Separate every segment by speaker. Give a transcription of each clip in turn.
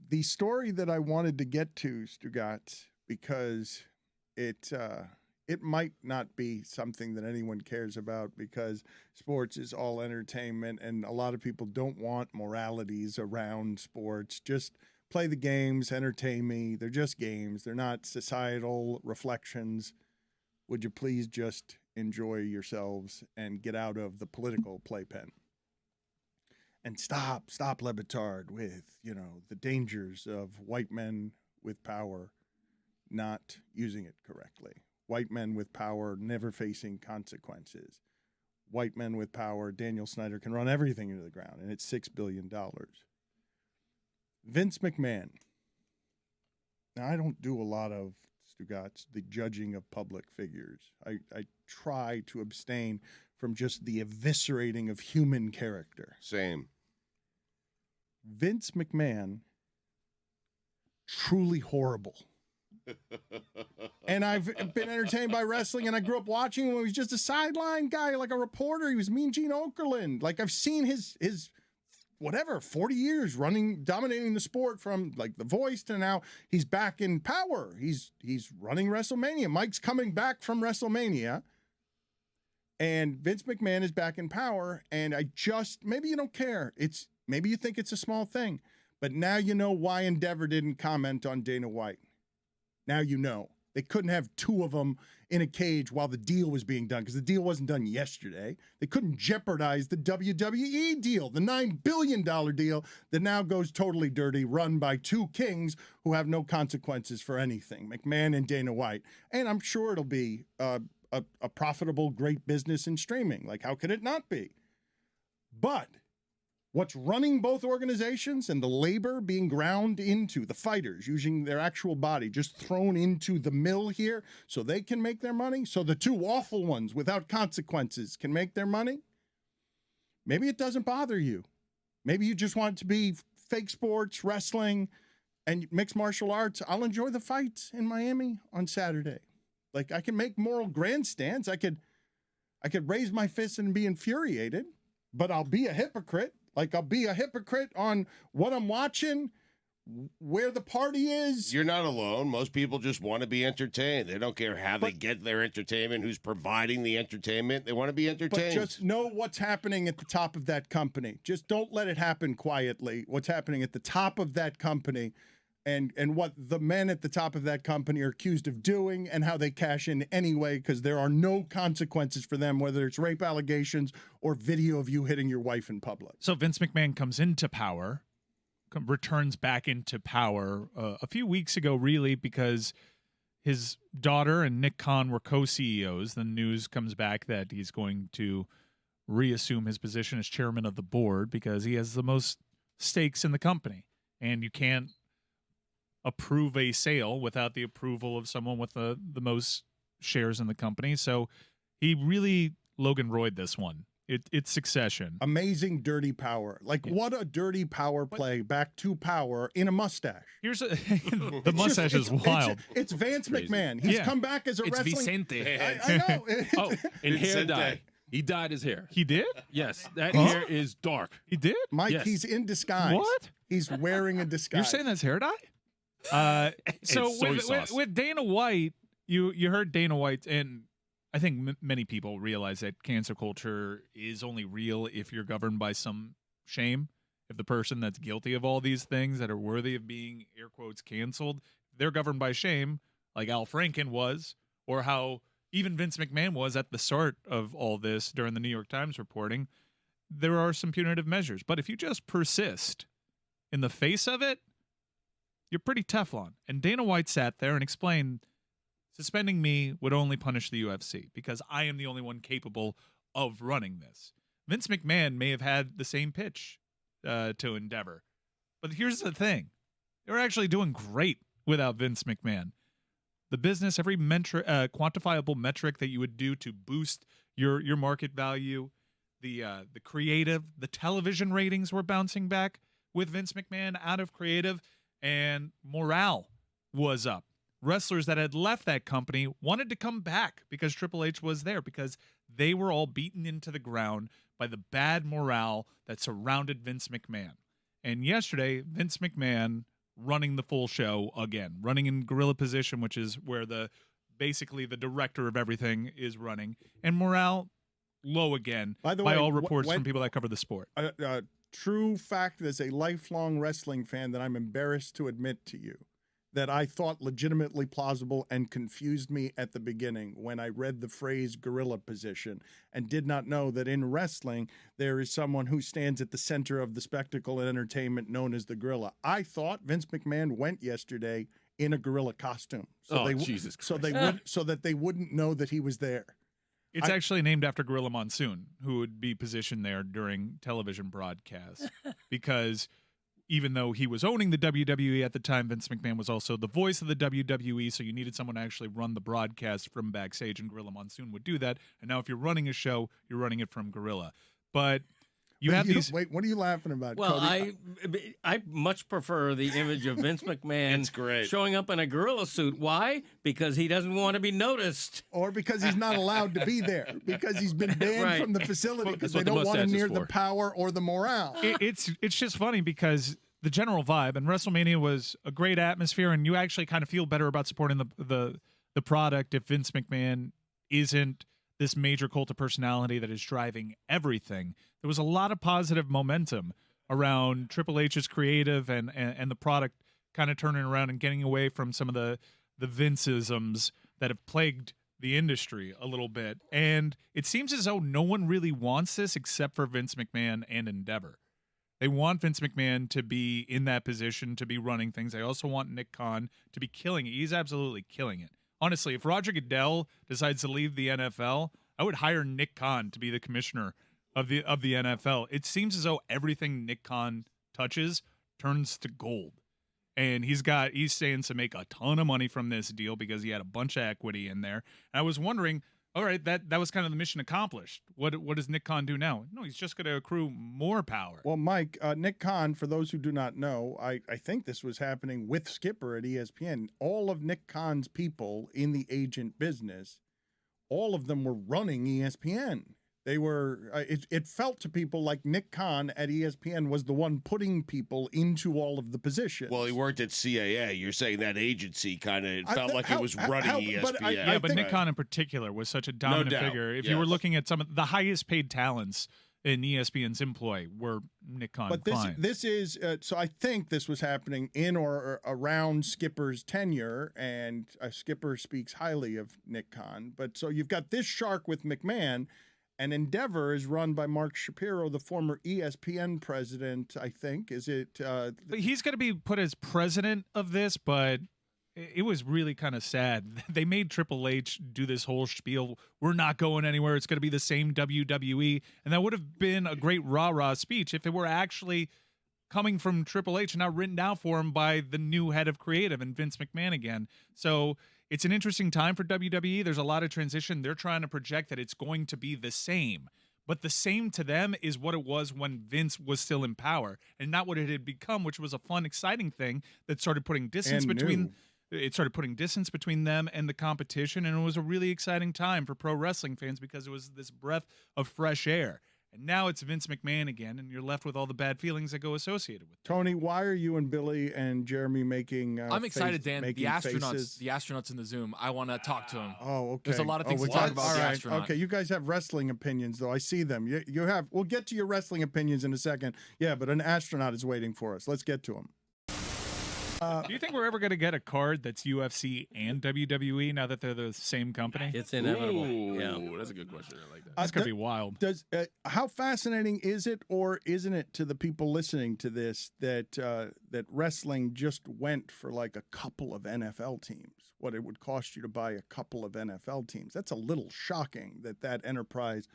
Speaker 1: The story that I wanted to get to, Stugotz, because it might not be something that anyone cares about because sports is all entertainment and a lot of people don't want moralities around sports. Just play the games, entertain me. They're just games. They're not societal reflections. Would you please just enjoy yourselves and get out of the political playpen? And stop Le Batard with, the dangers of white men with power not using it correctly. White men with power never facing consequences. White men with power, Daniel Snyder can run everything into the ground, and it's $6 billion. Vince McMahon. Now, I don't do a lot of, Stugotz, the judging of public figures. I try to abstain from just the eviscerating of human character.
Speaker 2: Same.
Speaker 1: Vince McMahon, truly horrible. And I've been entertained by wrestling, and I grew up watching him when he was just a sideline guy, like a reporter. He was Mean Gene Okerlund. Like, I've seen his 40 years dominating the sport from like The Voice to now he's back in power. He's running WrestleMania. Mike's coming back from WrestleMania. And Vince McMahon is back in power. And maybe you don't care. Maybe you think it's a small thing, but now you know why Endeavor didn't comment on Dana White. Now you know. They couldn't have two of them in a cage while the deal was being done because the deal wasn't done yesterday. They couldn't jeopardize the WWE deal, the $9 billion deal that now goes totally dirty, run by two kings who have no consequences for anything, McMahon and Dana White. And I'm sure it'll be a profitable, great business in streaming. Like, how could it not be? But what's running both organizations and the labor being ground into the fighters using their actual body, just thrown into the mill here so they can make their money, so the two awful ones without consequences can make their money. Maybe it doesn't bother you. Maybe you just want it to be fake sports, wrestling, and mixed martial arts. I'll enjoy the fights in Miami on Saturday. Like, I can make moral grandstands. I could raise my fist and be infuriated, but I'll be a hypocrite. Like, I'll be a hypocrite on what I'm watching, where the party is.
Speaker 2: You're not alone. Most people just want to be entertained. They don't care how they get their entertainment, who's providing the entertainment. They want to be entertained.
Speaker 1: But just know what's happening at the top of that company. Just don't let it happen quietly. What's happening at the top of that company and what the men at the top of that company are accused of doing and how they cash in anyway because there are no consequences for them, whether it's rape allegations or video of you hitting your wife in public.
Speaker 3: So Vince McMahon comes into power, returns back into power a few weeks ago, really, because his daughter and Nick Khan were co-CEOs. The news comes back that he's going to reassume his position as chairman of the board because he has the most stakes in the company. And you can't approve a sale without the approval of someone with the most shares in the company. So he really Logan Roy'd this one. It's Succession.
Speaker 1: Amazing dirty power. Like, what a dirty power play back to power in a mustache.
Speaker 3: Here's the mustache is wild.
Speaker 1: It's Vance McMahon. He's come back as a
Speaker 4: it's
Speaker 1: wrestling.
Speaker 4: Vicente.
Speaker 1: I know.
Speaker 4: Oh, and hair dye. He dyed his hair.
Speaker 3: He did?
Speaker 4: Yes. That hair is dark.
Speaker 3: He did?
Speaker 1: Mike,
Speaker 4: Yes.
Speaker 1: He's in disguise.
Speaker 3: What?
Speaker 1: He's wearing a disguise.
Speaker 3: You're saying that's hair dye? So with Dana White, you heard Dana White, and I think many people realize that cancel culture is only real if you're governed by some shame. If the person that's guilty of all these things that are worthy of being, air quotes, canceled, they're governed by shame, like Al Franken was, or how even Vince McMahon was at the start of all this during the New York Times reporting. There are some punitive measures. But if you just persist in the face of it, you're pretty Teflon. And Dana White sat there and explained, suspending me would only punish the UFC because I am the only one capable of running this. Vince McMahon may have had the same pitch to Endeavor. But here's the thing. They're actually doing great without Vince McMahon. The business, every quantifiable metric that you would do to boost your market value, the creative, the television ratings were bouncing back with Vince McMahon out of creative, and morale was up. Wrestlers that had left that company wanted to come back because Triple H was there, because they were all beaten into the ground by the bad morale that surrounded Vince McMahon. And yesterday, Vince McMahon running the full show again, running in gorilla position, which is where basically the director of everything is running, and morale low again. By the way, all reports from people that cover the sport.
Speaker 1: True fact, as a lifelong wrestling fan, that I'm embarrassed to admit to you, that I thought legitimately plausible and confused me at the beginning when I read the phrase gorilla position and did not know that in wrestling there is someone who stands at the center of the spectacle and entertainment known as the gorilla. I thought Vince McMahon went yesterday in a gorilla costume.
Speaker 4: Jesus Christ.
Speaker 1: So that they wouldn't know that he was there.
Speaker 3: It's actually named after Gorilla Monsoon, who would be positioned there during television broadcasts because even though he was owning the WWE at the time, Vince McMahon was also the voice of the WWE, so you needed someone to actually run the broadcast from backstage, and Gorilla Monsoon would do that. And now if you're running a show, you're running it from Gorilla. But wait,
Speaker 1: what are you laughing about,
Speaker 5: Well,
Speaker 1: Cody?
Speaker 5: I much prefer the image of Vince McMahon
Speaker 2: It's great.
Speaker 5: showing up in a gorilla suit. Why? Because he doesn't want to be noticed.
Speaker 1: Or because he's not allowed to be there, because he's been banned
Speaker 5: Right.
Speaker 1: from the facility because
Speaker 4: That's
Speaker 1: they
Speaker 4: what the
Speaker 1: don't want him
Speaker 4: mustache is
Speaker 1: near the
Speaker 4: for.
Speaker 1: power or the morale.
Speaker 3: It's just funny because the general vibe, and WrestleMania was a great atmosphere, and you actually kind of feel better about supporting the product if Vince McMahon isn't this major cult of personality that is driving everything. There was a lot of positive momentum around Triple H's creative and the product kind of turning around and getting away from some of the Vince-isms that have plagued the industry a little bit. And it seems as though no one really wants this except for Vince McMahon and Endeavor. They want Vince McMahon to be in that position, to be running things. They also want Nick Khan to be killing it. He's absolutely killing it. Honestly, if Roger Goodell decides to leave the NFL, I would hire Nick Khan to be the commissioner of the NFL. It seems as though everything Nick Khan touches turns to gold. And he's saying to make a ton of money from this deal because he had a bunch of equity in there. And I was wondering, all right, that was kind of the mission accomplished. What does Nick Khan do now? No, he's just going to accrue more power.
Speaker 1: Well, Mike, Nick Khan, for those who do not know, I think this was happening with Skipper at ESPN. All of Nick Khan's people in the agent business, all of them were running ESPN. They were. It felt to people like Nick Khan at ESPN was the one putting people into all of the positions.
Speaker 2: Well, he worked at CAA. You're saying that agency kind of felt like it was running ESPN.
Speaker 3: But Nick Khan in particular was such a dominant figure. If you were looking at some of the highest paid talents in ESPN's employ, were Nick Khan.
Speaker 1: But this is so. I think this was happening in or around Skipper's tenure, and Skipper speaks highly of Nick Khan. But so you've got this shark with McMahon. And Endeavor is run by Mark Shapiro, the former ESPN president, I think. Is it?
Speaker 3: But he's going to be put as president of this, but it was really kind of sad. They made Triple H do this whole spiel. We're not going anywhere. It's going to be the same WWE. And that would have been a great rah-rah speech if it were actually coming from Triple H and not written down for him by the new head of creative and Vince McMahon again. So it's an interesting time for WWE. There's a lot of transition. They're trying to project that it's going to be the same. But the same to them is what it was when Vince was still in power and not what it had become, which was a fun, exciting thing that started putting distance between them and the competition. And it was a really exciting time for pro wrestling fans because it was this breath of fresh air. And now it's Vince McMahon again, and you're left with all the bad feelings that go associated with it.
Speaker 1: Tony, why are you and Billy and Jeremy making
Speaker 6: I'm excited, Dan. The astronauts in the Zoom. I want to talk to them.
Speaker 1: Oh, okay.
Speaker 6: There's a lot of things to talk about the astronaut.
Speaker 1: Okay, you guys have wrestling opinions, though. I see them. You have. We'll get to your wrestling opinions in a second. Yeah, but an astronaut is waiting for us. Let's get to him.
Speaker 3: Do you think we're ever going to get a card that's UFC and WWE now that they're the same company?
Speaker 5: It's inevitable.
Speaker 4: Ooh,
Speaker 5: yeah,
Speaker 4: that's a good question. I like that.
Speaker 3: That's going to be wild.
Speaker 1: How fascinating is it, or isn't it, to the people listening to this that wrestling just went for like a couple of NFL teams? What it would cost you to buy a couple of NFL teams? That's a little shocking that enterprise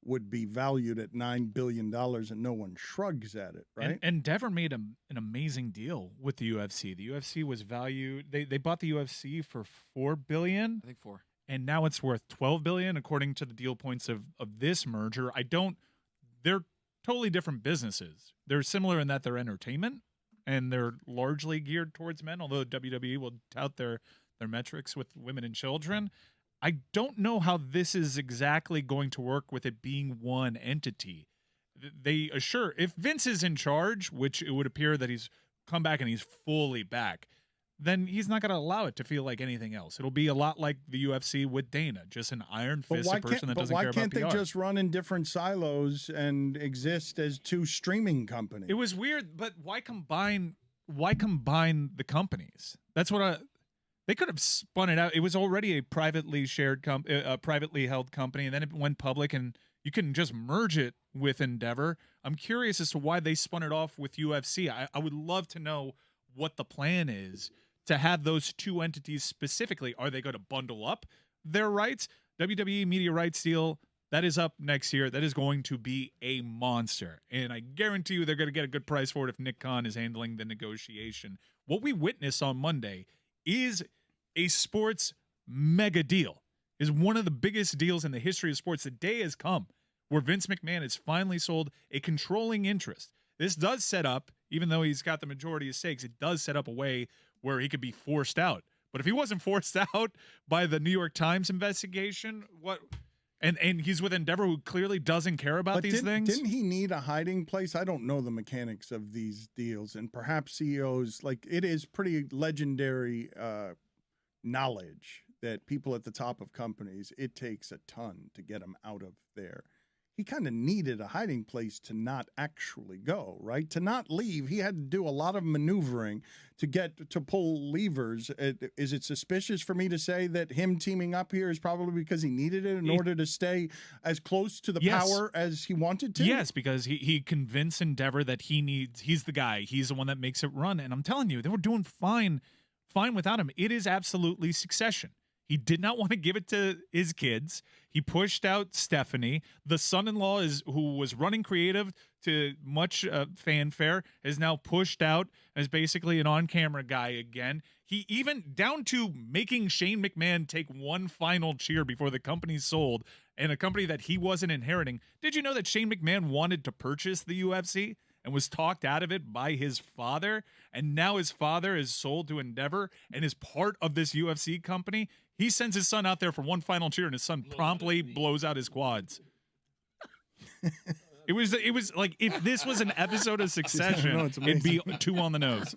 Speaker 1: would be valued at $9 billion and no one shrugs at it, right?
Speaker 3: And Endeavor made an amazing deal with the UFC. The UFC was valued, they bought the UFC for $4 billion.
Speaker 6: I think 4.
Speaker 3: And now it's worth $12 billion according to the deal points of this merger. They're totally different businesses. They're similar in that they're entertainment and they're largely geared towards men, although WWE will tout their metrics with women and children. I don't know how this is exactly going to work with it being one entity. they assure, if Vince is in charge, which it would appear that he's come back and he's fully back, then he's not going to allow it to feel like anything else. It'll be a lot like the UFC with Dana, just an iron fist, a person that doesn't care about PR.
Speaker 1: Why can't they just run in different silos and exist as two streaming companies?
Speaker 3: It was weird, but why combine the companies? That's what they could have spun it out. It was already a privately privately held company, and then it went public, and you couldn't just merge it with Endeavor. I'm curious as to why they spun it off with UFC. I would love to know what the plan is to have those two entities specifically. Are they going to bundle up their rights? WWE media rights deal, that is up next year. That is going to be a monster. And I guarantee you they're going to get a good price for it if Nick Khan is handling the negotiation. What we witnessed on Monday is a sports mega deal. Is one of the biggest deals in the history of sports. The day has come where Vince McMahon has finally sold a controlling interest. This does set up, even though he's got the majority of stakes, it does set up a way where he could be forced out. But if he wasn't forced out by the New York Times investigation, what? And he's with Endeavor, who clearly doesn't care about these things.
Speaker 1: Didn't he need a hiding place? I don't know the mechanics of these deals, and perhaps CEOs, like, it is pretty legendary knowledge that people at the top of companies, it takes a ton to get them out of there. He kind of needed a hiding place to not actually go, right? To not leave. He had to do a lot of maneuvering to pull levers. Is it suspicious for me to say that him teaming up here is probably because he needed it in order to stay as close to the power as he wanted to?
Speaker 3: Yes, because he convinced Endeavor that he's the guy. He's the one that makes it run. And I'm telling you, they were doing fine without him. It is absolutely Succession. He did not want to give it to his kids. He pushed out Stephanie. The son-in-law who was running creative to much fanfare is now pushed out as basically an on-camera guy again. He even down to making Shane McMahon take one final cheer before the company sold, and a company that he wasn't inheriting. Did you know that Shane McMahon wanted to purchase the UFC and was talked out of it by his father? And now his father is sold to Endeavor and is part of this UFC company. He sends his son out there for one final cheer, and his son promptly blows out his quads. It was like if this was an episode of Succession, it'd be 2 on the nose.